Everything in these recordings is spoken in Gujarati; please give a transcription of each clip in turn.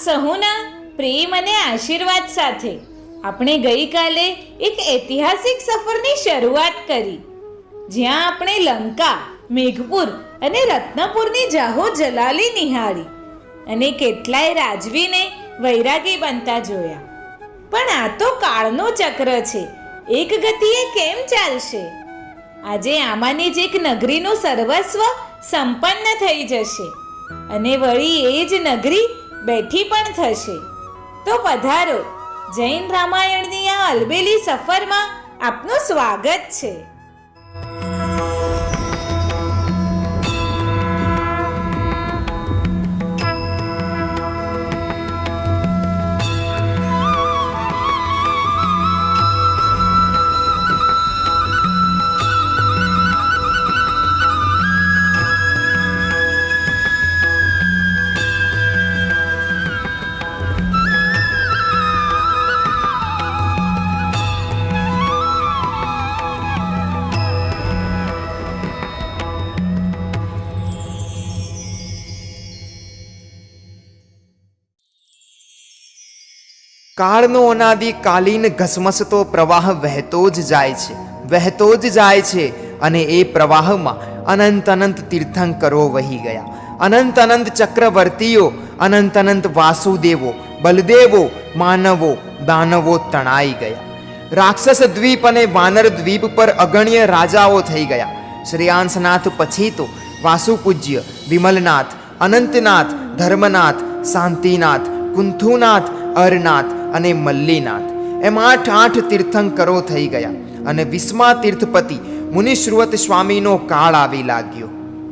સહુના પ્રેમ અને આશીર્વાદ સાથે આપણે ગઈકાલે એક ઐતિહાસિક સફરની શરૂઆત કરી, જ્યાં આપણે લંકા, મેઘપુર અને રત્નપુરની જાહો જલાલી નિહાળી અને કેટલાય રાજવીને વૈરાગી બનતા જોયા. પણ આ તો કાળનું ચક્ર છે, એક ગતિએ કેમ ચાલશે? આજે આમાંની જ એક નગરીનું સર્વસ્વ સંપન્ન થઈ જશે અને વળી એ જ નગરી બેઠી પણ થશે. તો પધારો, જૈન રામાયણની આ અલબેલી સફરમાં આપનું સ્વાગત છે. કાળનો અનાદિ કાલીન ઘસમસતો પ્રવાહ વહેતો જ જાય છે અને એ પ્રવાહમાં અનંત તીર્થંકરો વહી ગયા. અનંત ચક્રવર્તીઓ, અનંત વાસુદેવો, બલદેવો, માનવો, દાનવો તણાઈ ગયા. રાક્ષસ દ્વીપ અને વાનર દ્વીપ પર અગણ્ય રાજાઓ થઈ ગયા. શ્રેયાંસનાથ પછી તો વાસુપૂજ્ય, વિમલનાથ, અનંતનાથ, ધર્મનાથ, શાંતિનાથ, કુંથુનાથ, અરનાથ અને મલ્લીનાથ એમ 8 તીર્થંકરો થઈ ગયા અને 20મા તીર્થપતિ મુનિશ્રુવત સ્વામીનો કાળ આવી લાગ્યો.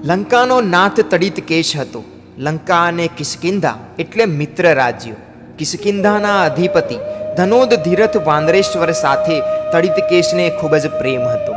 લંકાનો નાથ તડિતકેશ હતો. લંકા અને કિષ્કિંધા એટલે મિત્ર રાજ્યો. કિષ્કિંધાના અધિપતિ ધનોદ ધીરથ વાનરેશ્વર સાથે તડિતકેશને ખૂબ જ પ્રેમ હતો.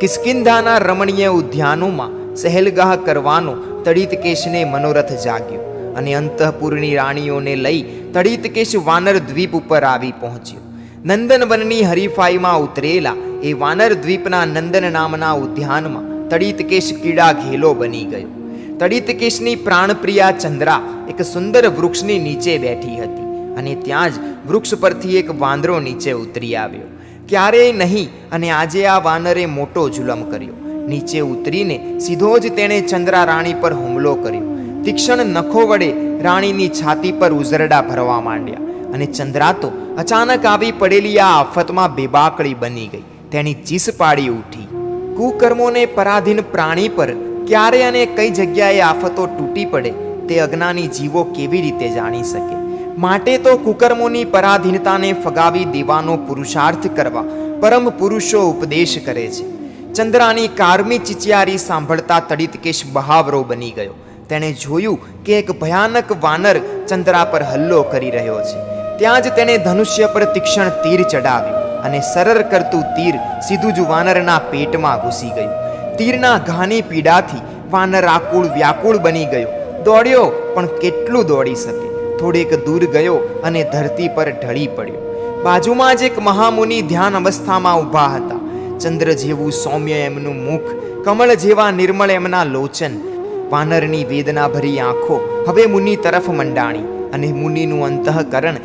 કિષ્કિંધાના રમણીય ઉદ્યાનોમાં સહેલગાહ કરવાનો તડિતકેશને મનોરથ જાગ્યો અને અંતઃપુરની રાણીઓને લઈ તડિતકેશ વાનર દ્વીપ ઉપર આવી પહોંચ્યો. નંદનવનની હરીફાઈમાં ઉતરેલા એ વાનર દ્વીપના નંદન નામના ઉદ્યાનમાં તડિતકેશ કીડા ઘેલો બની ગયો. તડિતકેશની પ્રાણપ્રિયા ચંદ્રા એક સુંદર વૃક્ષની નીચે બેઠી હતી અને ત્યાં જ વૃક્ષ પરથી એક વાંદરો નીચે ઉતરી આવ્યો. ક્યારેય નહીં અને આજે આ વાનરે મોટો જુલમ કર્યો. નીચે ઉતરીને સીધો જ તેણે ચંદ્રા રાણી પર હુમલો કર્યો. તીક્ષ્ણ નખો વડે રાણીની છાતી પર ઉઝરડા ભરવા માંડ્યા અને ચંદ્રા તો અચાનક આવી પડેલી આ આફતમાં બેબાકળી બની ગઈ. તેની ચીસ પાડી ઉઠી. કુકર્મોને પરાધીન પ્રાણી પર ક્યારે અને કઈ જગ્યાએ આફતો તૂટી પડે તે અજ્ઞાની જીવો કેવી રીતે જાણી શકે? માટે તો કુકર્મોની પરાધીનતાને ફગાવી દેવાનો પુરુષાર્થ કરવા પરમ પુરુષો ઉપદેશ કરે છે. ચંદ્રાની કારમી ચિચિયારી સાંભળતા તડિતકેશ બહાવરો બની ગયો. તેણે જોયું કે એક ભયાનક વાનર ચંદ્રા પર હલ્લો કરી રહ્યો છે. ત્યાં જ તેણે ધનુષ્ય પર તીક્ષ્ણ તીર ચડાવ્યું અને સરર કરતું તીર સીધું જ વાનરના પેટમાં ઘૂસી ગયું. તીરના ઘાની પીડાથી વાનર આકુળ વ્યાકુળ બની ગયો. દોડ્યો પણ કેટલું દોડી શકે? થોડેક દૂર ગયો અને ધરતી પર ઢળી પડ્યો. બાજુમાં જ એક મહામુનિ ધ્યાન અવસ્થામાં ઊભા હતા. ચંદ્ર જેવું સૌમ્ય એમનું મુખ, કમળ જેવા નિર્મળ એમના લોચન. વાનરની વેદનાભરી આંખો હવે મુનિ તરફ મંડાણી અને મુનિનું અંતઃકરણ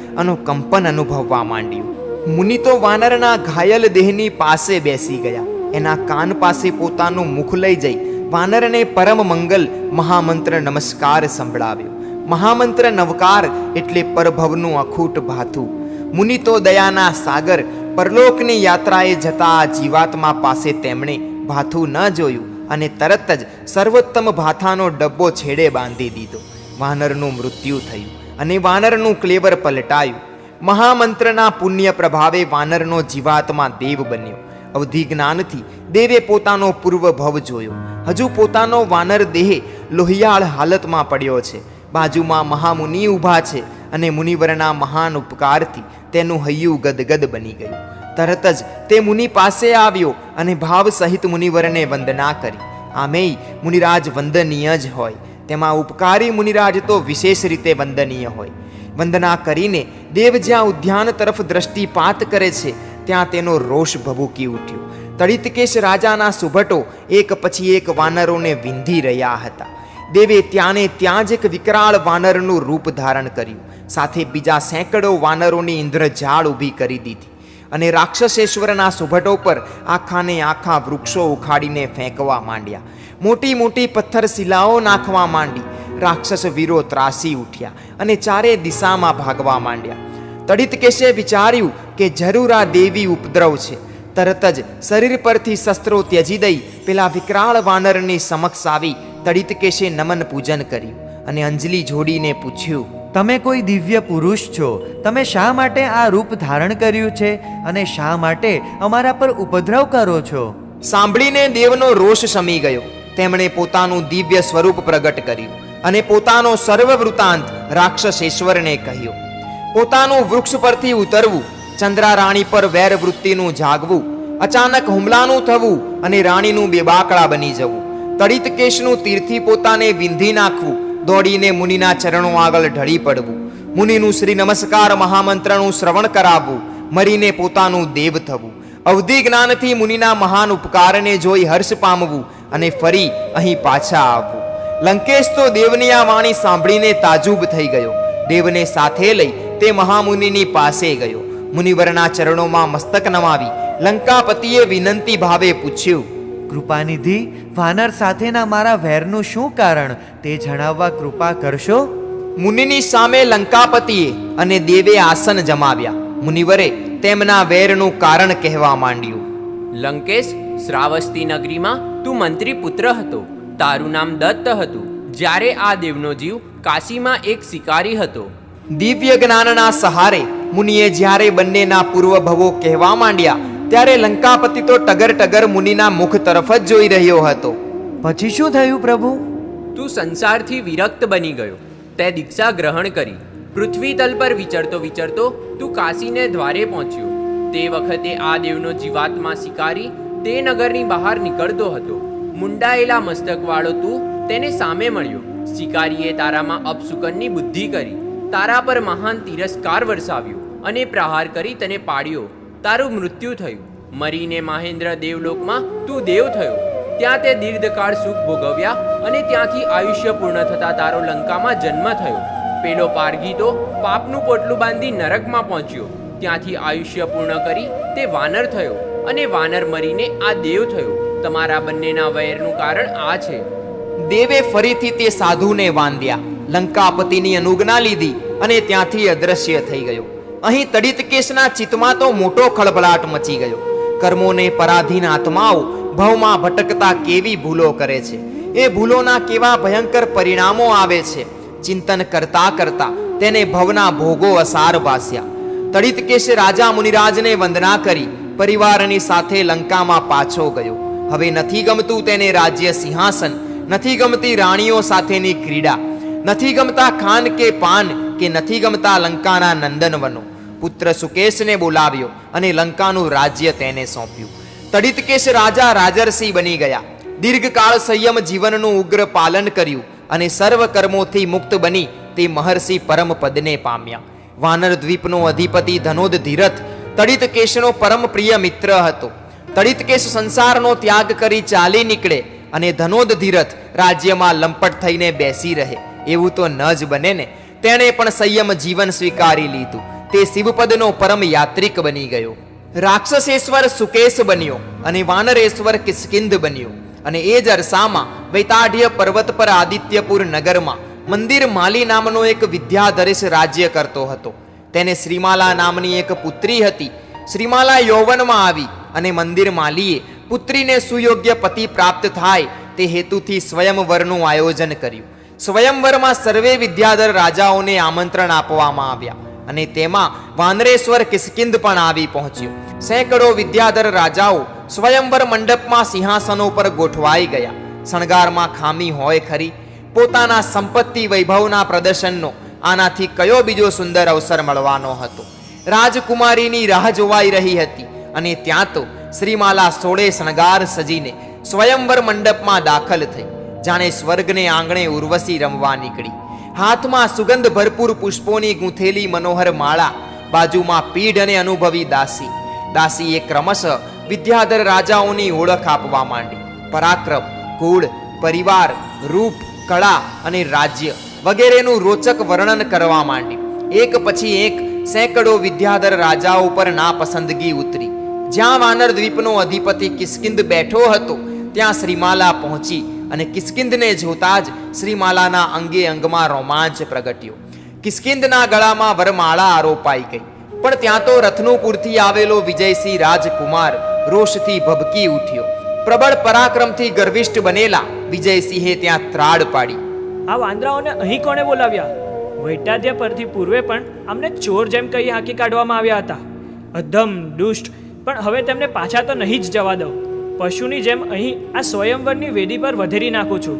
કંપન અનુભવવા માંડ્યું. મુનિ તો વાનરના ઘાયલ દેહની પાસે બેસી ગયા. એના કાન પાસે પોતાનું મુખ લઈ જઈ વાનરને પરમ મંગલ મહામંત્ર નમસ્કાર સંભળાવ્યો. મહામંત્ર નવકાર એટલે પરભવનું અખૂટ ભાથું. મુનિ તો દયાના સાગર પરલોકની યાત્રાએ જતા આ જીવાત્મા પાસે તેમણે ભાથું ન જોયું અને તરત જ સર્વોત્તમ ભાથાનો ડબ્બો છેડે બાંધી દીધો. વાનરનું મૃત્યુ થયું અને વાનરનું ક્લેવર પલટાયું. મહામંત્રના પુણ્ય પ્રભાવે વાનરનો જીવાત્મા દેવ બન્યો. અવધિ જ્ઞાનથી દેવે પોતાનો પૂર્વ ભવ જોયો. હજુ પોતાનો વાનર દેહ લોહિયાળ હાલતમાં પડ્યો છે. બાજુમાં મહામુનિ ઊભા છે અને મુનિવરના મહાન ઉપકારથી તેનું હૈયું ગદગદ બની ગયું. તરત જ તે મુનિ પાસે આવ્યો અને ભાવ સહિત મુનિવરને વંદના કરી. આમેય મુનિરાજ વંદનીય જ હોય. તેમાં ઉપકારી મુનિરાજ તો વિશેષ રીતે વંદનીય હોય. વંદના કરીને દેવ જ્યાં ઉદ્યાન તરફ દ્રષ્ટિપાત કરે છે ત્યાં તેનો રોષ ભભૂકી ઉઠ્યો. તડિતકેશ રાજાના સુભટો એક પછી એક વાનરોને વિંધી રહ્યા હતા. દેવે ત્યાંને ત્યાં જ એક વિકરાળ વાનરનું રૂપ ધારણ કર્યું. સાથે બીજા સેંકડો વાનરોની ઇન્દ્રજાળ ઊભી કરી દીધી અને રાક્ષસેશ્વરના સુભટો પર આખાને આખા વૃક્ષો ઉખાડીને ફેંકવા માંડ્યા. મોટી મોટી પથ્થર શિલાઓ નાખવા માંડી. રાક્ષસ વીરો ત્રાસી ઉઠ્યા અને ચારે દિશામાં ભાગવા માંડ્યા. તડિતકેશે વિચાર્યું કે જરૂર આ દેવી ઉપદ્રવ છે. તરત જ શરીર પરથી શસ્ત્રો ત્યજી દઈ પેલા વિકરાળ વાનરની સમક્ષ આવી તડિતકેશે નમન પૂજન કર્યું અને અંજલિ જોડીને પૂછ્યું, તમે કોઈ દિવ્ય પુરુષ છો. તમે શા માટે આ રૂપ ધારણ કર્યું છે અને શા માટે અમારા પર ઉપદ્રવ કરો છો? સાંભળીને દેવનો રોષ શમી ગયો. તેમણે પોતાનું દિવ્ય સ્વરૂપ પ્રગટ કર્યું અને પોતાનો સર્વ વૃતાંત રાક્ષસેશ્વરને કહ્યો. પોતાનું વૃક્ષ પરથી ઉતરવું, ચંદ્રા રાણી પર વેર વૃત્તિનું જાગવું, અચાનક હુમલાનું થવું અને રાણીનું બેબાકળા બની જવું, તડિતકેશનું તીરથી પોતાને વિંધી નાખવું, દોડીને મુનિના ચરણો આગળ ઢળી પડવું, મુનિનું શ્રી નમસ્કાર મહામંત્રનું શ્રવણ કરાવવું, મરીને પોતાનું દેવ થવું, અવધિ જ્ઞાનથી મુનિના મહાન ઉપકારને જોઈ હર્ષ પામવું અને ફરી અહીં પાછા આવવું. લંકેશ તો દેવની આ વાણી સાંભળીને તાજુબ થઈ ગયો. દેવને સાથે લઈ તે મહામુનિની પાસે ગયો. મુનિવરના ચરણોમાં મસ્તક નમાવી લંકાપતિએ વિનંતી ભાવે પૂછ્યું, કૃપાનિધિ, વાનર સાથેના મારા વેરનું શું કારણ તે જણાવવા કૃપા કરશો? મુનિની સામે લંકાપતિએ અને દેવે આસન જમાવ્યા. મુનિવરે તેમના વેરનું કારણ કહેવા માંડ્યું. લંકેશ, શ્રાવસ્તી નગરીમાં તું મંત્રી પુત્ર હતો. તારું નામ દત્ત હતું. જ્યારે આ દેવનો જીવ કાશીમાં એક શિકારી હતો. દિવ્ય જ્ઞાનના સહારે મુનિએ જ્યારે બંનેના પૂર્વ ભવો કહેવા માંડ્યા ત્યારે લંકાપતિ તો ટગર ટગર મુનિના મુખ તરફ જ જોઈ રહ્યો હતો. પછી શું થયું પ્રભુ? તું સંસારથી વિરક્ત બની ગયો. તે દીક્ષા ગ્રહણ કરી. પૃથ્વી તલ પર વિચરતો વિચરતો તું કાશીને દ્વારે પહોંચ્યો. તે વખતે આ દેવનો જીવાત્મા શિકારી તે નગરની બહાર નીકળતો હતો. મુંડાયેલા મસ્તકવાળો તું તેને સામે મળ્યો. શિકારીએ તારામાં અપશુકનની બુદ્ધિ કરી, તારા પર મહાન તિરસ્કાર વરસાવ્યો અને પ્રહાર કરી તને પાડ્યો. તારું મૃત્યુ થયું. મરીને મહેન્દ્ર દેવલોકમાં તું દેવ થયો. ત્યાં તે દીર્ઘકાળ સુખ ભોગવ્યા અને ત્યાંથી આયુષ્ય પૂર્ણ થતા તારો લંકામાં જન્મ થયો. પેલો પારઘી તો પાપનું પોટલું બાંધી નરકમાં પહોંચ્યો. ત્યાંથી આયુષ્ય પૂર્ણ કરી તે વાનર થયો અને વાનર મરીને આ દેવ થયો. તમારા બંનેના વૈરનું કારણ આ છે. દેવે ફરીથી તે સાધુને વાંધ્યા, લંકાપતિની અનુજ્ઞા લીધી અને ત્યાંથી અદ્રશ્ય થઈ ગયો. અહીં તડિતકેશના ચિત્તમાં તો મોટો ખળભળાટ મચી ગયો. કર્મોને પરાધીન આત્માઓ ભવમાં ભટકતા કેવી ભૂલો કરે છે, એ ભૂલોના કેવા ભયંકર પરિણામો આવે છે. ચિંતન કરતા કરતા તેને ભવના ભોગો અસાર ભાસ્યા. તડિતકેશ રાજા મુનિરાજને વંદના કરી પરિવારની સાથે લંકામાં પાછો ગયો. હવે નથી ગમતું તેને રાજ્ય સિંહાસન, નથી ગમતી રાણીઓ સાથેની ક્રીડા, નથી ગમતા ખાન કે પાન કે નથી ગમતા લંકાના નંદનવનો. પુત્ર સુકેશને બોલાવ્યો અને લંકાનું રાજ્ય તેને સોંપ્યું. તડિતકેશ રાજા રાજર્ષિ બની ગયા. દીર્ઘકાળ સંયમ જીવનનું ઉગ્ર પાલન કર્યું અને સર્વ કર્મોથી મુક્ત બની તે મહર્ષિ પરમ પદને પામ્યા. વાનર દ્વીપનો અધિપતિ ધનોદ ધીરથ તડિતકેશનો પરમ પ્રિય મિત્ર હતો. તડિતકેશ સંસારનો ત્યાગ કરી ચાલી નીકળે અને ધનોદ ધીરથ રાજ્યમાં લંપટ થઈને બેસી રહે, એવું તો ન જ બને ને. તેણે પણ સંયમ જીવન સ્વીકારી લીધું. તે શિવપદનો પરમ યાત્રિક બની ગયો. રાક્ષસેશ્વર સુકેશ બન્યો અને વાનરેશ્વર કિષ્કિંધ બન્યો. અને એ જ અરસામાં વૈતાઢ્ય પર્વત પર આદિત્યપુર નગરમાં મંદિર માલી નામનો એક વિદ્યાધરેશ રાજ્ય કરતો હતો. તેને શ્રીમાલા નામની એક પુત્રી હતી. શ્રીમાલા યૌવનમાં આવી અને મંદિર માલીએ પુત્રીને સુયોગ્ય પતિ પ્રાપ્ત થાય તે હેતુથી સ્વયંવરનું આયોજન કર્યું. સ્વયંવરમાં સર્વે વિદ્યાધર રાજાઓને આમંત્રણ આપવામાં આવ્યા અને તેમાં વાનરેશ્વર કિષ્કિંધ પણ આવી પહોંચ્યો. સેંકડો વિદ્યાધર રાજાઓ સ્વયંવર મંડપમાં સિંહાસનો પર ગોઠવાઈ ગયા. શણગારમાં ખામી હોય ખરી? પોતાના સંપત્તિ વૈભવના પ્રદર્શનનો આનાથી કયો બીજો સુંદર અવસર મળવાનો હતો? રાજકુમારીની રાહ જોવાઈ રહી હતી અને ત્યાં તો શ્રીમાલા સોળે શણગાર સજીને સ્વયંવર મંડપમાં દાખલ થઈ. જાણે સ્વર્ગને આંગણે ઉર્વશી રમવા નીકળી. હાથમાં સુગંધ ભરપૂર પુષ્પોની ગૂંથેલી મનોહર માળા, બાજુમાં પીઢ અને અનુભવી દાસી. દાસીએ ક્રમશઃ વિદ્યાધર રાજાઓની ઓળખ આપવા માંડી. પરાક્રમ, કુળ, પરિવાર, રૂપ, કળા અને રાજ્ય વગેરેનું રોચક વર્ણન કરવા માંડી. એક પછી એક સેંકડો વિદ્યાધર રાજાઓ પર નાપસંદગી ઉતરી. જ્યાં વાનર દ્વીપનો અધિપતિ કિષ્કિંદ બેઠો હતો ત્યાં શ્રીમાલા પહોંચી અને કિષ્કિંદને જોતા જ શ્રીમાલાના અંગે અંગમાં રોમાંચ પ્રગટ્યો. કિષ્કિંદના ગળામાં વરમાળા આરોપાઈ ગઈ. પણ ત્યાં તો રત્નુપુરથી આવેલો વિજયસિંહ રાજકુમાર રોષથી ભભકી ઉઠ્યો. પ્રબળ પરાક્રમથી ગર્વિષ્ઠ બનેલા વિજયસિંહે ત્યાં ત્રાડ પાડી. આ વાંદરાઓને અહીં કોણે બોલાવ્યા? વૈટાધ્ય પરથી પૂર્વે પણ અમને ચોર જેમ કહી હાંકી કાઢવામાં આવ્યા હતા. અધમ દુષ્ટ, પણ હવે તેમને પાછા તો નહીં જ જવા દઉં. પશુની જેમ અહીં આ સ્વયંવરની વેદી પર વધેરી નાખું છું.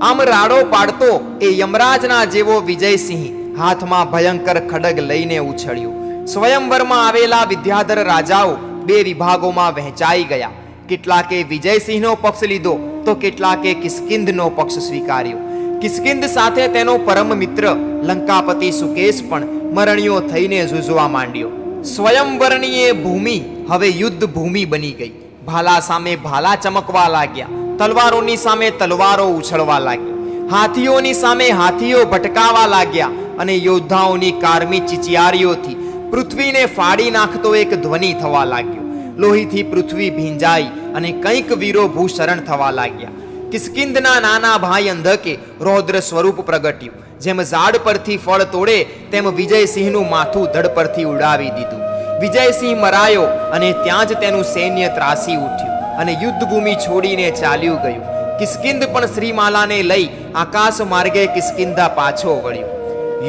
આમ રાડો પાડતો એ યમરાજના જેવો વિજયસિંહ હાથમાં ભયંકર ખડગ લઈને ઉછળ્યો. સ્વયંવરમાં આવેલા વિદ્યાધર રાજાઓ બે વિભાગોમાં વહેંચાઈ ગયા. કેટલાકે વિજયસિંહનો પક્ષ લીધો તો કેટલાકે કિષ્કિંધનો પક્ષ સ્વીકાર્યો. કિષ્કિંધ સાથે તેનો પરમ મિત્ર લંકાપતિ સુકેશ પણ મરણીયો થઈને ઝૂઝવા માંડ્યો. સ્વયંવરની એ ભૂમિ હવે યુદ્ધ ભૂમિ બની ગઈ. ભાલા સામે ભાલા ચમકવા લાગ્યા, તલવારોની સામે તલવારો ઉછળવા લાગી, હાથીઓની સામે હાથીઓ ભટકાવા લાગ્યા અને યોદ્ધાઓની કારમી ચિચિયારીઓથી પૃથ્વીને ફાડી નાખતો એક ધ્વનિ થવા લાગ્યો. લોહીથી પૃથ્વી ભીંજાઈ અને કંઈક વીરો ભૂશરણ થવા લાગ્યા. કિષ્કિંધના નાના ભાઈ અંધકે રૌદ્ર સ્વરૂપ પ્રગટ્યું. જેમ ઝાડ પરથી ફળ તોડે તેમ વિજયસિંહનું માથું ધડ પરથી ઉડાવી દીધું. વિજયસિંહ મરાયો અને ત્યાં જ તેનું સૈન્ય ત્રાસી ઉઠ્યું અને યુદ્ધભૂમિ છોડીને ચાલ્યું ગયું. કિષ્કિંધ પણ શ્રીમાલાને લઈ આકાશ માર્ગે કિષ્કિંધા પાછો વળ્યો.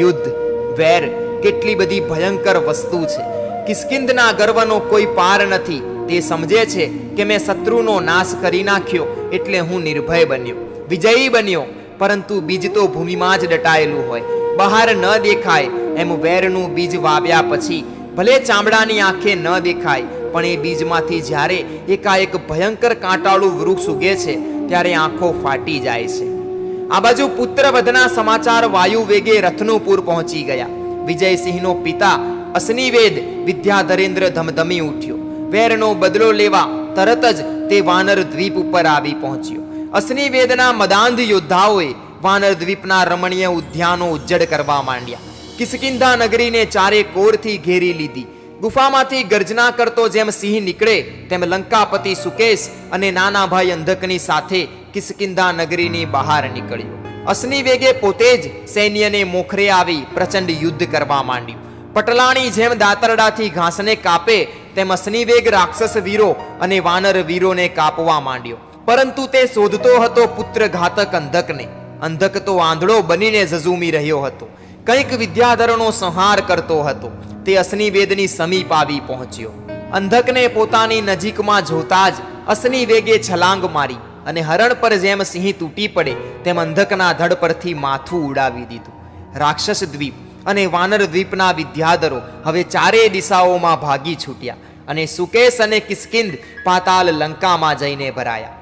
યુદ્ધ, વેર કેટલી બધી ભયંકર વસ્તુ છે. કિષ્કિંધના ગર્વનો કોઈ પાર નથી. તે સમજે છે કે મેં શત્રુનો નાશ કરી નાખ્યો એટલે હું નિર્ભય બન્યો, વિજયી બન્યો. પરંતુ બીજ તો ભૂમિમાં જ દટાયેલું હોય, બહાર ન દેખાય. એમ વેરનું બીજ વાવ્યા પછી ભલે ચામડાની આંખે ન દેખાય, પણ એ બીજમાંથી જ્યારે એકાએક ભયંકર કાંટાળું વૃક્ષ ઉગે છે ત્યારે આંખો ફાટી જાય છે. આ બાજુ પુત્રવધના સમાચાર વાયુ વેગે રત્નુપુર પહોંચી ગયા. વિજયસિંહનો પિતા અસનીવેદ વિદ્યાધરેન્દ્ર ધમધમી ઉઠ્યો. વેરનો બદલો લેવા તરત જ તે વાનર દ્વીપ ઉપર આવી પહોંચ્યો. અસનીવેદના મદાંધ યોદ્ધાઓએ વાનર દ્વીપના રમણીય ઉદ્યાનો ઉજ્જડ કરવા માંડ્યા. કિષ્કિંધા નગરીને ચારે કોરથી ઘેરી લીધી. ગુફામાંથી ગર્જના કરતો જેમ સિંહ નીકળે તેમ લંકાપતિ સુકેશ અને નાના ભાઈ અંધકની સાથે કિષ્કિંધા નગરીની બહાર નીકળ્યો. અસનીવેગે પોતે જ સૈન્યને મોખરે આવી પ્રચંડ યુદ્ધ કરવા માંડ્યું. પટલાણી જેમ દાતરડાથી ઘાસને કાપે તેમ અસનીવેગ રાક્ષસ વીરો અને વાનર વીરોને કાપવા માંડ્યો. પરંતુ તે શોધતો હતો પુત્ર ઘાતક અંધકને. અંધક તો આંધળો બનીને ઝઝૂમી રહ્યો હતો, કંઈક વિદ્યાધરનો સંહાર કરતો હતો. તે અસનીવેદની સમીપ આવી પહોંચ્યો. અંધકને પોતાની નજીકમાં જોતા જ અસનીવેગે છલાંગ મારી અને હરણ પર જેમ સિંહ તૂટી પડે તેમ અંધકના ધડ પરથી માથું ઉડાવી દીધું. રાક્ષસ દ્વીપ અને વાનર દ્વીપના વિદ્યાધરો હવે ચારેય દિશાઓમાં ભાગી છૂટ્યા અને સુકેશ અને કિષ્કિંધ પાતાલ લંકામાં જઈને ભરાયા.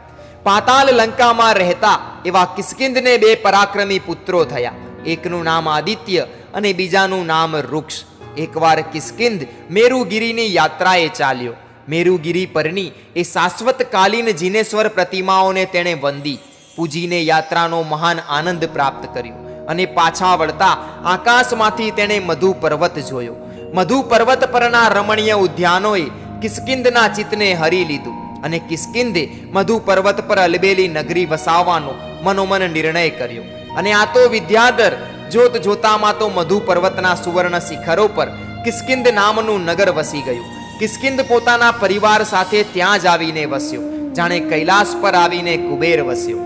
પાતાલ લંકામાં રહેતા એવા કિષ્કિંધને બે પરાક્રમી પુત્રો થયા. એકનું નામ આદિત્ય અને બીજાનું નામ વૃક્ષ. એકવાર કિષ્કિંધ મેરુગીરીની યાત્રાએ ચાલ્યો. મેરુગીરી પરની એ શાશ્વત કાલીન જીનેશ્વર પ્રતિમાઓને તેણે વંદી પૂજીને યાત્રાનો મહાન આનંદ પ્રાપ્ત કર્યો અને પાછા વળતા આકાશમાંથી તેણે મધુ પર્વત જોયો. મધુ પર્વત પરના રમણીય ઉદ્યાનોએ કિષ્કિંધના ચિત્તને હરી લીધું અને કિષ્કિંધે મધુ પર્વત પર અલબેલી નગરી વસાવવાનો મનોમન નિર્ણય કર્યો. અને આ તો વિદ્યાધર જોત જોતામાં તો મધુ પર્વતના સુવર્ણ શિખરો પર કિષ્કિંધ નામનું નગર વસી ગયું. કિષ્કિંધ પોતાના પરિવાર સાથે ત્યાં જ આવીને વસ્યો, જાણે કૈલાસ પર આવીને કુબેર વસ્યો.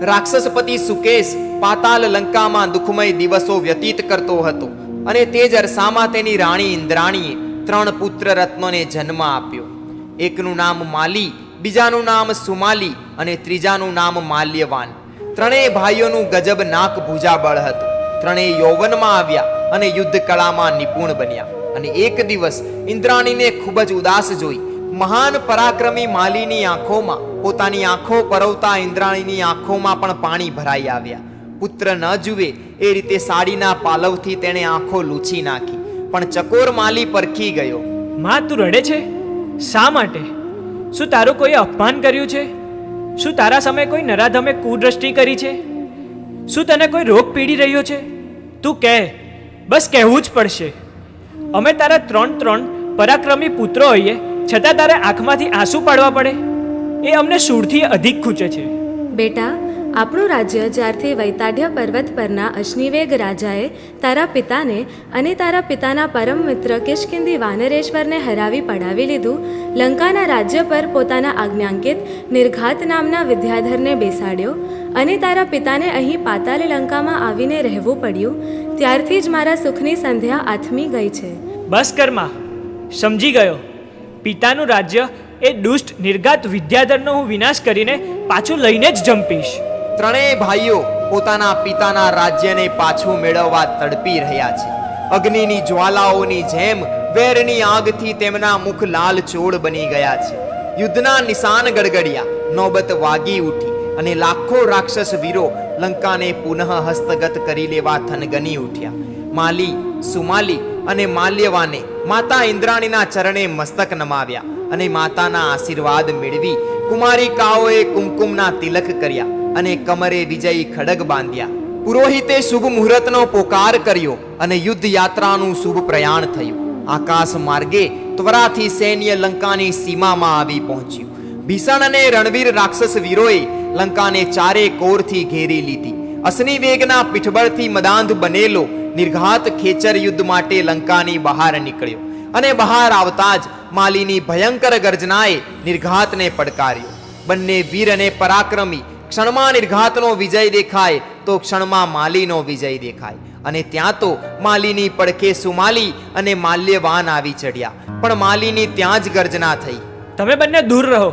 રાક્ષસપતિ સુકેશ પાતાલ લંકામાં દુઃખમય દિવસો વ્યતીત કરતો હતો અને તે જ અરસામાં તેની રાણી ઇન્દ્રાણીએ 3 પુત્ર રત્નોને જન્મ આપ્યો. એકનું નામ માલી, બીજાનું નામ સુમાલી અને ત્રીજાનું નામ માલ્યવાન. ત્રણેય ભાઈઓનું ગજબ નાક ભુજા બળ હતું. ત્રણેય યૌવનમાં આવ્યા અને યુદ્ધ કળામાં નિપુણ બન્યા. અને એક દિવસ ઇન્દ્રાણીને ખૂબ જ ઉદાસ જોઈ મહાન પરાક્રમી માલીની આંખોમાં પોતાની આંખો પરવતા ઇન્દ્રાણીની આંખોમાં પણ પાણી ભરાઈ આવ્યા. પુત્ર ન જુએ એ રીતે સાડીના પાલવથી તેણે આંખો લૂછી નાખી, પણ ચકોર માલી પરખી ગયો. માં, તું રડે છે? શા માટે? શું તારું કોઈ અપમાન કર્યું છે? શું તારા સામે કોઈ નરાધમે કુદ્રષ્ટિ કરી છે? શું તને કોઈ રોગ પીડી રહ્યો છે? તું કહે, બસ કહેવું જ પડશે. અમે તારા 3 પરાક્રમી પુત્રો હોઈએ છતાં તારે આંખમાંથી આંસુ પાડવા પડે એ અમને સૂળથી અધિક ખૂચે છે. બેટા, આપણું રાજ્ય જ્યારથી વૈતાઢ્ય પર્વત પરના અશ્નિવેગ રાજાએ તારા પિતાને અને તારા પિતાના પરમ મિત્ર કિષ્કિંધી વાનરેશ્વરને હરાવી પડાવી લીધું, લંકાના રાજ્ય પર પોતાના આજ્ઞાંકિત નિર્ઘાત નામના વિદ્યાધરને બેસાડ્યો અને તારા પિતાને અહીં પાતાળ લંકામાં આવીને રહેવું પડ્યું, ત્યારથી જ મારા સુખની સંધ્યા આથમી ગઈ છે. બસ કર્મા, સમજી ગયો. પિતાનું રાજ્ય એ દુષ્ટ નિર્ઘાત વિદ્યાધરનો હું વિનાશ કરીને પાછું લઈને જ જંપીશ. ત્રણેય ભાઈઓ પોતાના પિતાના રાજ્યને પાછું મેળવવા તડપી રહ્યા છે. અગ્નિની જ્વાલાઓની જેમ વેરની આગથી તેમના મુખ લાલચોળ બની ગયા છે. યુદ્ધના નિશાન ગડગડિયા, નોબત વાગી ઉઠી અને લાખો રાક્ષસ વીરો લંકાને પુનઃ હસ્તગત કરી લેવા થનગની ઉઠ્યા. માલી, સુમાલી અને માલ્યવાને માતા ઇન્દ્રાણીના ચરણે મસ્તક નમાવ્યા અને માતાના આશીર્વાદ મેળવી કુમારિકાઓએ કુમકુમના તિલક કર્યા અને કમરે વિજયી ખડગ બાંધ્યા. પુરોહિતે શુભ મુહૂર્તનો પોકાર કર્યો અને યુદ્ધ યાત્રાનું શુભ પ્રયાણ થયું. આકાશ માર્ગે ત્વરાથી સૈન્ય લંકાની સીમામાં આવી પહોંચ્યું. ભીષણ અને રણવીર રાક્ષસ વીરોએ લંકાને ચારે કોરથી ઘેરી લીધી. અશ્નિવેગના પીઠબળથી મદાંધ બનેલો નિર્ઘાત ખેચર યુદ્ધ માટે લંકાની બહાર નીકળ્યો અને બહાર આવતા જ માલીની ભયંકર ગર્જનાએ નિર્ઘાતને પડકાર્યો. બંને વીર અને પરાક્રમી, ક્ષણમાં નિર્ઘાતનો વિજય દેખાય તો ક્ષણમાં માલીનો વિજય દેખાય. અને ત્યાં તો માલીની પડખે સુમાલી અને માલ્યવાન આવી ચડ્યા, પણ માલીની ત્યાં જ ગર્જના થઈ. તમે બંને દૂર રહો,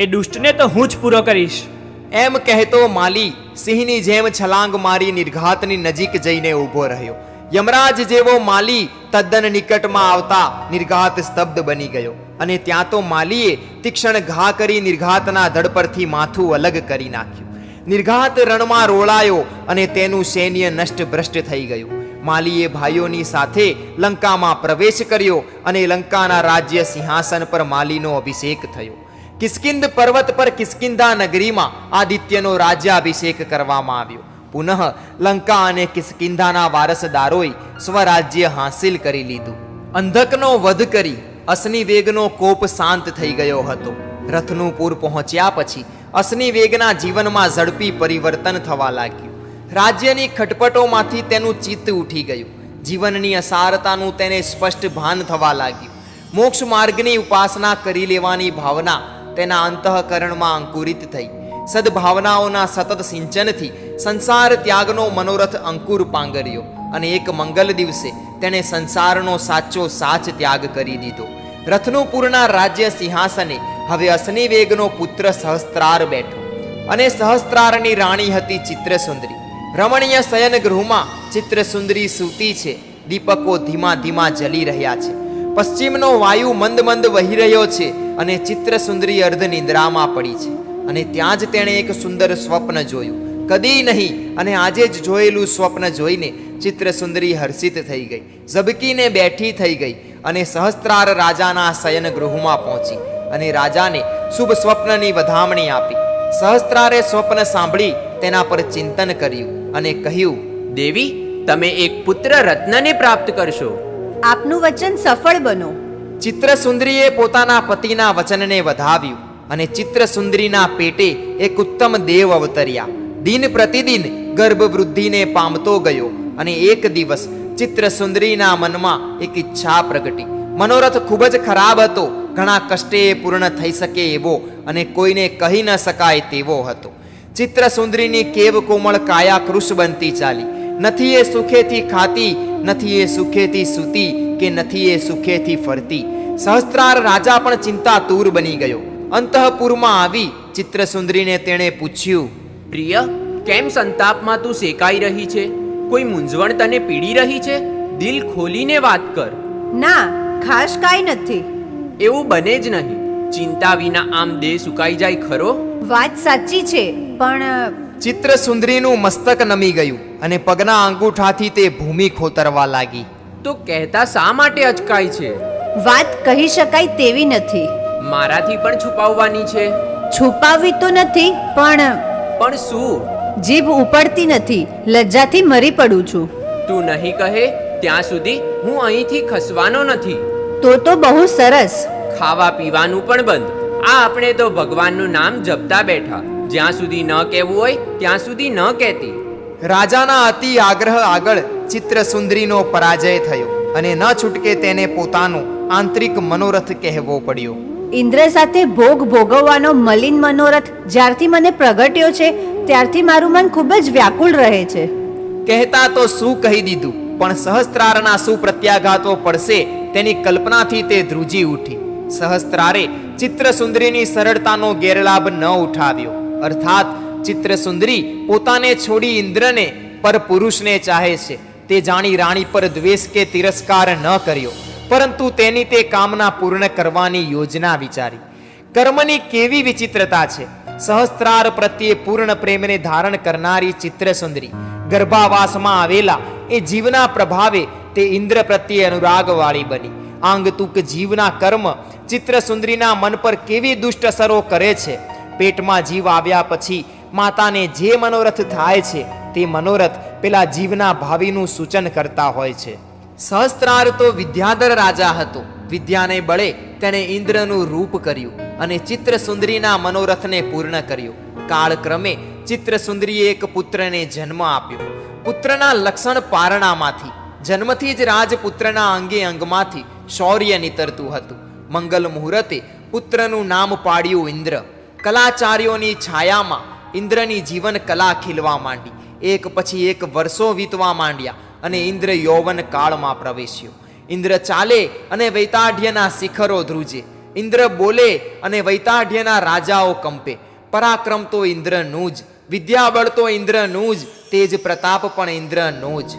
એ દુષ્ટને તો હું જ પૂરો કરીશ. એમ કહેતો માલી સિંહની જેમ છલાંગ મારી નિર્ઘાતની નજીક જઈને ઊભો રહ્યો. યમરાજ જેવો માલી તદ્દન નિકટમાં આવતા નિર્ઘાત સ્તબ્ધ બની ગયો અને ત્યાં તો માલીએ તીક્ષ્ણ ઘા કરી નિર્ઘાતના ધડ પરથી માથું અલગ કરી નાખ્યું. નિર્ઘાત રણમાં રોળાયો અને તેનું સૈન્ય નષ્ટ ભ્રષ્ટ થઈ ગયું. માલીએ ભાઈઓની સાથે લંકામાં પ્રવેશ કર્યો અને લંકાના રાજ્ય સિંહાસન પર માલીનો અભિષેક થયો. કિષ્કિંધ પર્વત પર કિષ્કિંધા નગરીમાં આદિત્યનો રાજ્યાભિષેક કરવામાં આવ્યો. પુનઃ લંકા અને કિષ્કિંધાના વારસદારોએ સ્વરાજ્ય હાંસિલ કરી લીધું. અંધકનો વધ કરી અશ્નિવેગનો કોપ શાંત થઈ ગયો હતો. રથનું પૂર પહોંચ્યા પછી અશ્નિવેગના જીવનમાં ઝડપી પરિવર્તન થવા લાગ્યું. રાજ્યની ખટપટોમાંથી તેનું ચિત્ત ઉઠી ગયું. જીવનની અસારતાનું તેને સ્પષ્ટ ભાન થવા લાગ્યું. મોક્ષ માર્ગની ઉપાસના કરી લેવાની ભાવના તેના અંતઃકરણમાં અંકુરિત થઈ. સદભાવનાઓના સતત સિંચનથી સંસાર ત્યાગનો મનોરથ અંકુર પાંગર્યો અને એક મંગલ દિવસે તેણે સંસારનો સાચો સાચ ત્યાગ કરી દીધો. રથનુપુરના રાજ્ય સિંહાસને હવે અશ્નિવેગનો પુત્ર સહસ્ત્રાર બેઠો અને સહસ્ત્રારની રાણી હતી ચિત્રસુંદરી. રમણીય શયન ગૃહમાં ચિત્રસુંદરી સૂતી છે. દીપકો ધીમા ધીમા જલી રહ્યા છે. પશ્ચિમનો વાયુ મંદ મંદ વહી રહ્યો છે અને ચિત્રસુંદરી અર્ધ નિંદ્રામાં પડી છે. અને ત્યાં જ તેણે એક સુંદર સ્વપ્ન જોયું. કદી નહીં અને આજે જ જોયેલું સ્વપ્ન જોઈને ચિત્રસુંદરી હર્ષિત થઈ ગઈ, ઝબકીને બેઠી થઈ ગઈ અને સહસ્ત્રાર રાજાના શયન ગૃહમાં પહોંચી અને રાજાને શુભ સ્વપ્નની વધામણી આપી. સહસ્ત્રારે સ્વપ્ન સાંભળી તેના પર ચિંતન કર્યું અને કહ્યું, દેવી, તમે એક પુત્ર રત્નને પ્રાપ્ત કરશો. આપનું વચન સફળ બનો. ચિત્રસુંદરીએ પોતાના પતિના વચનને વધાવ્યું અને ચિત્રસુંદરીના પેટે એક ઉત્તમ દેવ અવતર્યા. દિન પ્રતિદિન ગર્ભ વૃદ્ધિને પામતો ગયો અને એક દિવસ ચિત્રસુંદરીના મનમાં એક ઈચ્છા પ્રગટી. મનોરથ ખૂબ જ ખરાબ હતો, ઘણા કષ્ટે પૂર્ણ થઈ શકે એવો અને કોઈને કહી ન શકાય તેવો હતો. ચિત્રસુંદરીની કેવ કોમળ કાયા કૃશ બનતી ચાલી. નથી એ સુખેથી ખાતી, નથી એ સુખેથી સૂતી કે નથી એ સુખેથી ફરતી. સહસ્ત્રાર રાજા પણ ચિંતાતુર બની ગયો. અંતઃપુરમાં આવી ચિત્રસુંદરીને તેણે પૂછ્યું, પ્રિય, કેમ સંતાપમાં તું શેકાઈ રહી છે? કોઈ મૂંઝવણ તને પીડી રહી છે? દિલ ખોલીને વાત કર. ના, ખાસ કાંઈ નથી. એવું બને જ નહીં. ચિંતા વિના આમ દેહ સુકાઈ જાય ખરો? વાત સાચી છે, પણ ચિત્રસુંદરીનું મસ્તક નમી ગયું અને પગના અંગૂઠાથી તે ભૂમિ ખોતરવા લાગી. તો કહેતા શા માટે અચકાય છે? વાત કહી શકાય તેવી નથી. મારાથી પણ છુપાવવાની છે? છુપાવવી તો નથી, પણ પણ શું? જીભ ઉપડતી નથી, લજ્જાથી મરી પડું છું. તું નહીં કહે ત્યાં સુધી હું અહીંથી ખસવાનો નથી. તો બહુ સરસ. ખાવા પીવાનું પણ બંધ. આ આપણે તો ભગવાનનું નામ જપતા બેઠા. જ્યાં સુધી ન કહેવું હોય ત્યાં સુધી ન કહેતી. રાજાના અતિ આગ્રહ આગળ ચિત્રસુંદરીનો પરાજય થયો અને ન છૂટકે તેને પોતાનો આંતરિક મનોરથ કહેવો પડ્યો. ઇન્દ્ર સાથે ભોગ ભોગવવાનો મલિન મનોરથ જ્યારથી મને પ્રગટ્યો છે ત્યારથી મારું મન ખૂબ જ વ્યાકુળ રહે છે. કહેતા તો શું કહી દીધું, પણ સહસ્ત્રારના શું પ્રત્યાઘાતો પડશે તેની કલ્પનાથી તે ધ્રુજી ઉઠી. સહસ્ત્રારે ચિત્રસુંદરીની સરળતાનો ગેરલાભ ન ઉઠાવ્યો. અર્થાત ચિત્રસુંદરી પોતાને છોડી ઇન્દ્રને પર પુરુષને ચાહે છે તે જાણી રાણી પર દ્વેષ કે તિરસ્કાર ન કર્યો, પરંતુ તેની તે કામના પૂર્ણ કરવાની યોજના વિચારી. કર્મની કેવી વિચિત્રતા છે! સહસ્ત્રાર પ્રત્યે પૂર્ણ પ્રેમને ધારણ કરનારી ચિત્રસુંદરી ગર્ભાવાસમાં આવેલા એ જીવના પ્રભાવે તે ઇન્દ્ર પ્રત્યે અનુરાગવાળી બની. આંગતુક જીવના કર્મ ચિત્રસુંદરીના મન પર કેવી દુષ્ટ અસરો કરે છે! પેટમાં જીવ આવ્યા પછી માતાને જે મનોરથ થાય છે તે મનોરથ પેલા જીવના ભાવિનું સૂચન કરતા હોય છે. સહસ્ત્રાર તો વિદ્યાધર રાજા હતો. વિદ્યાને બળે તેણે ઇન્દ્રનું રૂપ કર્યું અને ચિત્રસુંદરીના મનોરથને પૂર્ણ કર્યો. કાળક્રમે ચિત્રસુંદરીએ એક પુત્રને જન્મ આપ્યો. પુત્રના લક્ષણ પારણામાંથી, જન્મથી જ રાજપુત્રના અંગે અંગમાંથી શૌર્ય નીતરતું હતું. મંગલ મુહૂર્તે પુત્રનું નામ પાડ્યું ઇન્દ્ર. કલાચાર્યોની છાયામાં ઇન્દ્રની જીવન કલા ખીલવા માંડી. એક પછી એક વર્ષો વીતવા માંડ્યા અને ઇન્દ્ર યૌવન કાળમાં પ્રવેશ્યો. ઇન્દ્ર ચાલે અને વૈતાઢ્યના શિખરો ધ્રુજે. ઇન્દ્ર બોલે અને વૈતાઢ્યના રાજાઓ કંપે. પરાક્રમ તો ઇન્દ્રનું જ, વિદ્યાબળ તો ઇન્દ્રનું જ, તેજ પ્રતાપ પણ ઇન્દ્રનું જ.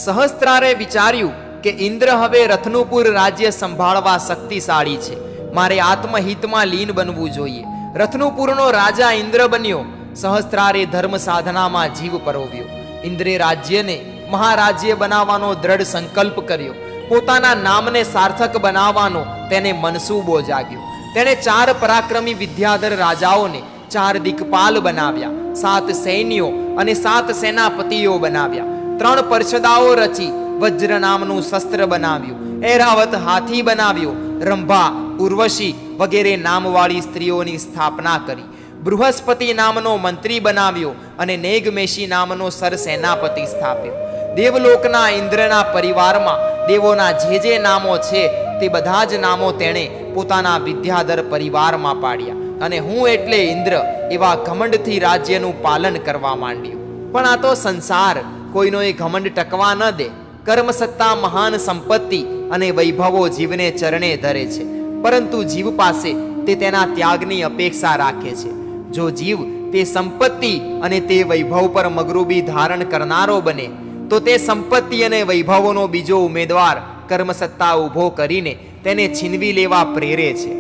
સહસ્ત્રારે વિચાર્યું કે ઇન્દ્ર હવે રત્નુપુર રાજ્ય સંભાળવા શક્તિશાળી છે. મારે આત્મહિતમાં લીન બનવું જોઈએ. રત્નુપુરનો રાજા ઇન્દ્ર બન્યો. સહસ્ત્રારે ધર્મ સાધનામાં જીવ પરોવ્યો. ઇન્દ્રે રાજ્યને મહારાજ્ય બનાવવાનો દ્રઢ સંકલ્પ કર્યો. પોતાના નામને સાર્થક બનાવવાનો તેને મનસૂબો જાગ્યો. તેણે 4 પરાક્રમી વિદ્યાધર રાજાઓને 4 દિક્પાલ બનાવ્યા, 7 સૈન્યો અને 7 સેનાપતિઓ બનાવ્યા. 3 પરિષદાઓ રચી વજ્ર નામનું શસ્ત્ર બનાવ્યું. ઐરાવત હાથી બનાવ્યો. રંભા, ઉર્વશી વગેરે નામવાળી સ્ત્રીઓની સ્થાપના કરી. બૃહસ્પતિ નામનો મંત્રી બનાવ્યો અને નેગમેશી નામનો સરસેનાપતિ સ્થાપ્યો. દેવલોકના ઇન્દ્રના પરિવારમાં દેવોના જે નામો છે તે બધા જ નામો તેણે પોતાના વિદ્યાધર પરિવારમાં પાડ્યા અને હું એટલે ઇન્દ્ર એવા ઘમંડથી રાજ્યનું પાલન કરવા માંડ્યું. પણ આ તો સંસાર કોઈનો એ ઘમંડ ટકવા ન દે. કર્મસત્તા મહાન સંપત્તિ અને વૈભવો જીવને ચરણે ધરે છે, પરંતુ જીવ પાસે તે તેના ત્યાગની અપેક્ષા રાખે છે. જો જીવ તે સંપત્તિ અને તે વૈભવ પર મગરૂબી ધારણ કરનારો બને તો તે સંપત્તિ અને વૈભવોનો બીજો ઉમેદવાર કર્મસત્તા ઊભો કરીને તેને છીનવી લેવા પ્રેરે છે.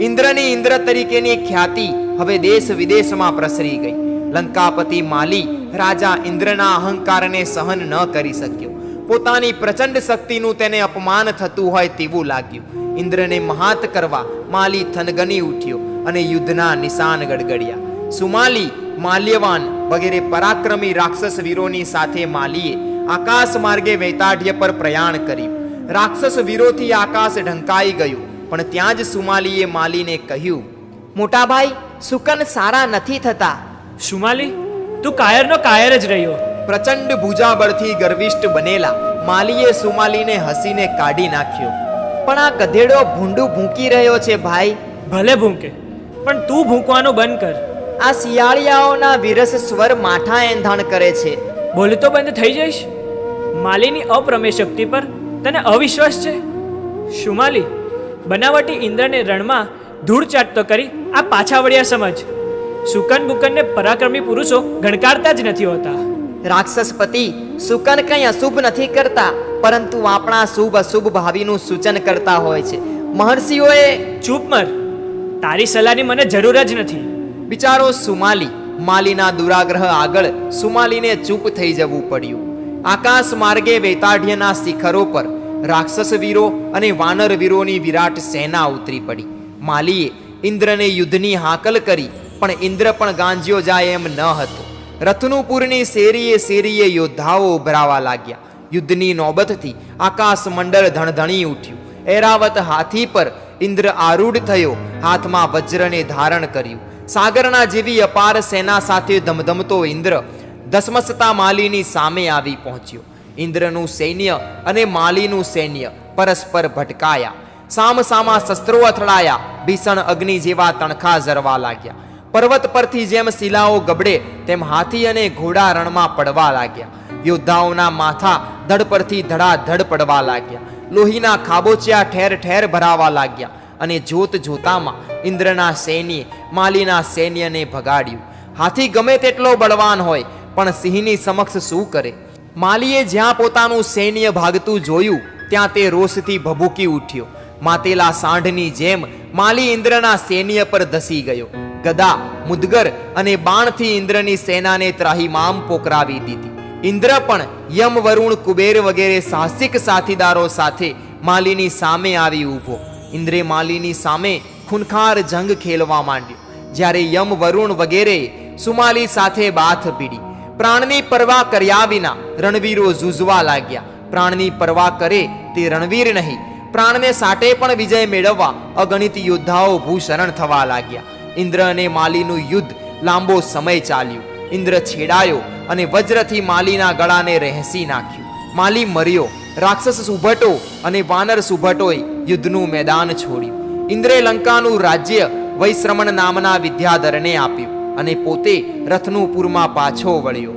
ઇન્દ્રની ઇન્દ્ર તરીકેની ખ્યાતિ હવે દેશ વિદેશમાં પ્રસરી ગઈ. લંકાપતિ માલી રાજા ઇન્દ્રના અહંકારને સહન ન કરી શક્યો. પોતાની પ્રચંડ શક્તિનું તેને અપમાન થતું હોય તેવું લાગ્યું. ઇન્દ્રને મહાત કરવા માલી થનગની ઉઠ્યો અને યુદ્ધના નિશાન ગડગડ્યા. સુમાલી, માલ્યવાન વગેરે પરાક્રમી રાક્ષસ વીરોની સાથે માલીએ આકાશ માર્ગે વૈતાઢ્ય પર પ્રયાણ કર્યું. રાક્ષસ વીરોથી આકાશ ઢંકાઈ ગયું, પણ ત્યાં જ સુમાલીએ માલીને કહ્યું, મોટાભાઈ, શુકન સારા નથી થતા. સુમાલી, તું કાયરનો કાયર જ રહ્યો. પ્રચંડ ભુજાબળથી ગર્વિષ્ઠ બનેલા માલીએ સુમાલીને હસીને કાઢી નાખ્યો. પણ આ ગધેડો ભૂંડું ભૂંકી રહ્યો છે ભાઈ. ભલે ભૂંકે, પણ તું ભૂંકવાનું બંધ કર. આ શિયાળિયાઓના વિરસ સ્વર માઠા એંધાણ કરે છે. બોલી તો બંધ થઈ જઈશ. માલીની અપ્રમેય શક્તિ પર તને અવિશ્વાસ છે? સુમાલી, બનાવટી ઇન્દ્રને રણમાં ધૂળ ચાટતો કરી આ પાછા વળ્યા સમજ. સુકન બુકનને પરાક્રમી પુરુષો ગણકારતા જ નથી હોતા. રાક્ષસપતિ, શુકન કંઈ અશુભ નથી કરતા, પરંતુ આપણા શુભ અશુભ ભાવિનું સૂચન કરતા હોય છે. મહર્ષિઓએ ચૂપ મર. તારી સલાહની મને જરૂર જ નથી. બિચારો સુમાલી, માલીના દુરાગ્રહ આગળ સુમાલીને ચૂપ થઈ જવું પડ્યું. આકાશ માર્ગે વૈતાઢ્યના શિખરો પર રાક્ષસ વીરો અને વાનર વીરોની વિરાટ સેના ઉતરી પડી. માલીએ ઇન્દ્રને યુદ્ધની હાકલ કરી, પણ ઇન્દ્ર પણ ગાંજ્યો જાય એમ ન હતો. રત્નુપુરની શેરીએ શેરીએ યોદ્ધાઓ ઉભરાવા લાગ્યા. યુદ્ધની નોબતથી આકાશ મંડળ ધણધણી ઉઠ્યું. ઐરાવત હાથી પર ઇન્દ્ર આરૂઢ થયો, હાથમાં વજ્રને ધારણ કર્યું. સાગરના જેવી અપાર સેના સાથે ધમધમતો ઇન્દ્ર ધસમસતા માલીની સામે આવી પહોંચ્યો. ઇન્દ્રનું સૈન્ય અને માલીનું સૈન્ય પરસ્પર ભટકાયા. સામસામા શસ્ત્રો અથડાયા. ભીષણ અગ્નિ જેવા તણખા ઝરવા લાગ્યા. પર્વત પરથી જેમ શિલાઓ ગબડે તેમ હાથી અને ઘોડા રણમાં પડવા લાગ્યા. યોદ્ધાઓના માથા ધડ પરથી ધડાધડ પડવા લાગ્યા. લોહીના ખાબોચિયા ઠેર ઠેર ભરાવા લાગ્યા. અને જોત જોતામાં ઇન્દ્રના સૈન્યે માલીના સૈન્યને ભગાડ્યું. હાથી ગમે તેટલો બળવાન હોય પણ સિંહની સમક્ષ શું કરે? માલીએ જ્યાં પોતાનું સૈન્ય ભાગતું જોયું ત્યાં તે રોષથી ભભૂકી ઉઠ્યો. માતેલા સાંઢની જેમ માલી ઇન્દ્રના સૈન્ય પર ધસી ગયો. ગદા, મુદગર અને બાણથી ઇન્દ્રની સેનાને ત્રાહિમામ પોકરાવી દીધી. ઇન્દ્ર પણ યમ, વરુણ, કુબેર વગેરે સાહસિક સાથીદારો સાથે માલીની સામે આવી ઊભો. ઇન્દ્રે માલીની સામે ખૂનખાર જંગ ખેલવા માંડ્યો. જ્યારે યમ, વરુણ વગેરે સુમાલી સાથે બાથ ભીડી. પ્રાણની પરવા કર્યા વિના રણવીરો ઝૂઝવા લાગ્યા. પ્રાણની પરવા કરે તે રણવીર નહીં, પ્રાણને સાટે પણ વિજય મેળવવા અગણિત યોદ્ધાઓ ભૂશરણ થવા લાગ્યા. ઇન્દ્ર અને માલીનું યુદ્ધ લાંબો સમય ચાલ્યું. ઇન્દ્ર છેડાયો અને વજ્રથી માલીના ગળાને રહેસી નાખ્યું. માલી મર્યો. રાક્ષસ સુભટો અને વાનર સુભટોએ યુદ્ધનું મેદાન છોડ્યું. ઇન્દ્રે લંકાનું રાજ્ય વૈશ્રમણ નામના વિદ્યાધરને આપ્યું અને પોતે રથનું પૂરમાં પાછો વળ્યો.